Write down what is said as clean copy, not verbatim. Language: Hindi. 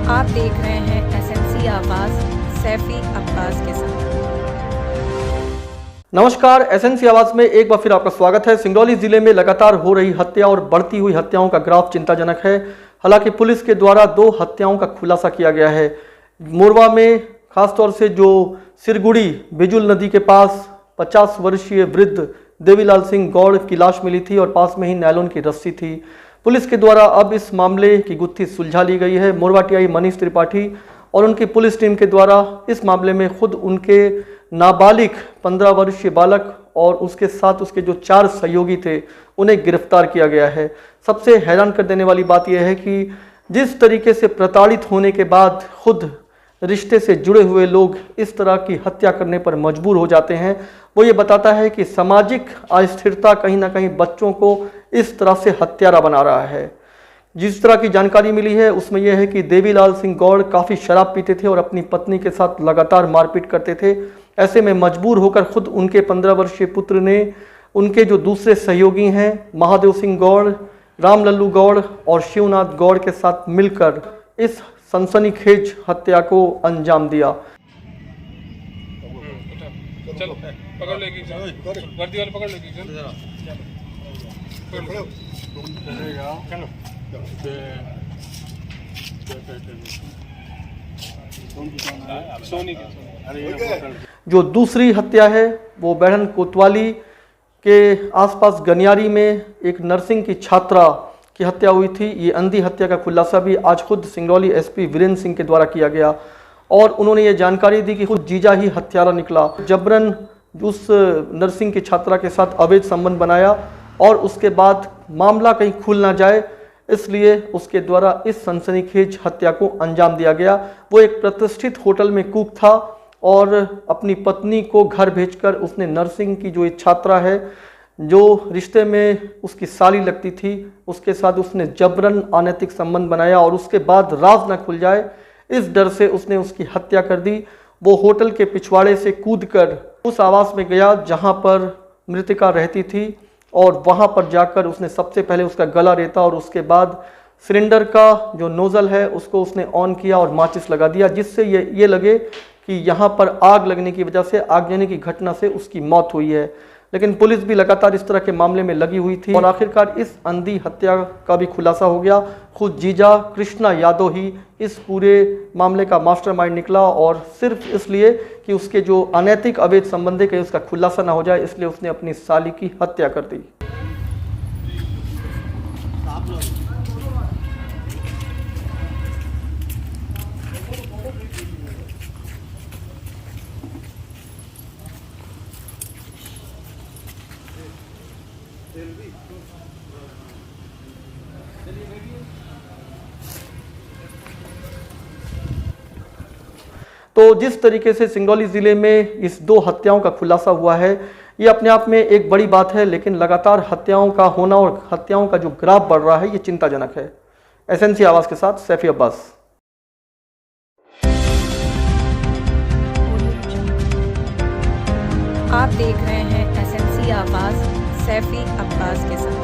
आप देख रहे हैं एसएनसी आवाज सैफी अब्बास के साथ। नमस्कार, एसएनसी आवाज में एक बार फिर आपका स्वागत है। सिंगरौली जिले में लगातार हो रही हत्या और बढ़ती हुई हत्याओं का ग्राफ चिंताजनक है। हालांकि पुलिस के द्वारा 2 हत्याओं का खुलासा किया गया है। मोरवा में खासतौर से जो सिरगुड़ी बिजुल नदी के पास 50 वर्षीय वृद्ध देवीलाल सिंह गौड़ की लाश मिली थी और पास में ही नायलॉन की रस्सी थी। पुलिस के द्वारा अब इस मामले की गुत्थी सुलझा ली गई है। मोरवा टीआई मनीष त्रिपाठी और उनकी पुलिस टीम के द्वारा इस मामले में खुद उनके नाबालिग 15 वर्षीय बालक और उसके साथ उसके जो 4 सहयोगी थे उन्हें गिरफ्तार किया गया है। सबसे हैरान कर देने वाली बात यह है कि जिस तरीके से प्रताड़ित होने के बाद खुद रिश्ते से जुड़े हुए लोग इस तरह की हत्या करने पर मजबूर हो जाते हैं, वो ये बताता है कि सामाजिक अस्थिरता कहीं ना कहीं बच्चों को इस तरह से हत्यारा बना रहा है। जिस तरह की जानकारी मिली है उसमें यह है कि देवीलाल सिंह गौड़ काफ़ी शराब पीते थे और अपनी पत्नी के साथ लगातार मारपीट करते थे। ऐसे में मजबूर होकर खुद उनके 15 वर्षीय पुत्र ने उनके जो दूसरे सहयोगी हैं महादेव सिंह गौड़, राम लल्लू गौड़ और शिवनाथ गौड़ के साथ मिलकर इस सनसनीखेज हत्या को अंजाम दिया। चलो पकड़ लेगी, वर्दी वाले पकड़ लेगी। जो दूसरी हत्या है वो बैढ़न कोतवाली के आसपास गनियारी में एक नर्सिंग की छात्रा की हत्या हुई थी। ये अंधी हत्या का खुलासा भी आज खुद सिंगरौली एसपी वीरेंद्र सिंह के द्वारा किया गया और उन्होंने ये जानकारी दी कि खुद जीजा ही हत्यारा निकला। जबरन उस नर्सिंग की छात्रा के साथ अवैध संबंध बनाया और उसके बाद मामला कहीं खुल ना जाए इसलिए उसके द्वारा इस सनसनीखेज हत्या को अंजाम दिया गया। वो एक प्रतिष्ठित होटल में कुक था और अपनी पत्नी को घर भेजकर उसने नर्सिंग की जो एक छात्रा है जो रिश्ते में उसकी साली लगती थी उसके साथ उसने जबरन अनैतिक संबंध बनाया और उसके बाद राज न खुल जाए इस डर से उसने उसकी हत्या कर दी। वो होटल के पिछवाड़े से कूदकर उस आवास में गया जहां पर मृतिका रहती थी और वहां पर जाकर उसने सबसे पहले उसका गला रेता और उसके बाद सिलेंडर का जो नोजल है उसको उसने ऑन किया और माचिस लगा दिया, जिससे ये लगे कि यहाँ पर आग लगने की वजह से आग लगने की घटना से उसकी मौत हुई है। लेकिन पुलिस भी लगातार इस तरह के मामले में लगी हुई थी और आखिरकार इस अंधी हत्या का भी खुलासा हो गया। खुद जीजा कृष्णा यादव ही इस पूरे मामले का मास्टरमाइंड निकला और सिर्फ इसलिए कि उसके जो अनैतिक अवैध संबंध है उसका खुलासा ना हो जाए इसलिए उसने अपनी साली की हत्या कर दी। तो जिस तरीके से सिंगरौली जिले में इस 2 हत्याओं का खुलासा हुआ है ये अपने आप में एक बड़ी बात है, लेकिन लगातार हत्याओं का होना और हत्याओं का जो ग्राफ बढ़ रहा है ये चिंताजनक है। एसएनसी आवाज के साथ सैफी अब्बास। आप देख रहे हैं एसएनसी आवाज सैफी अब्बास के साथ।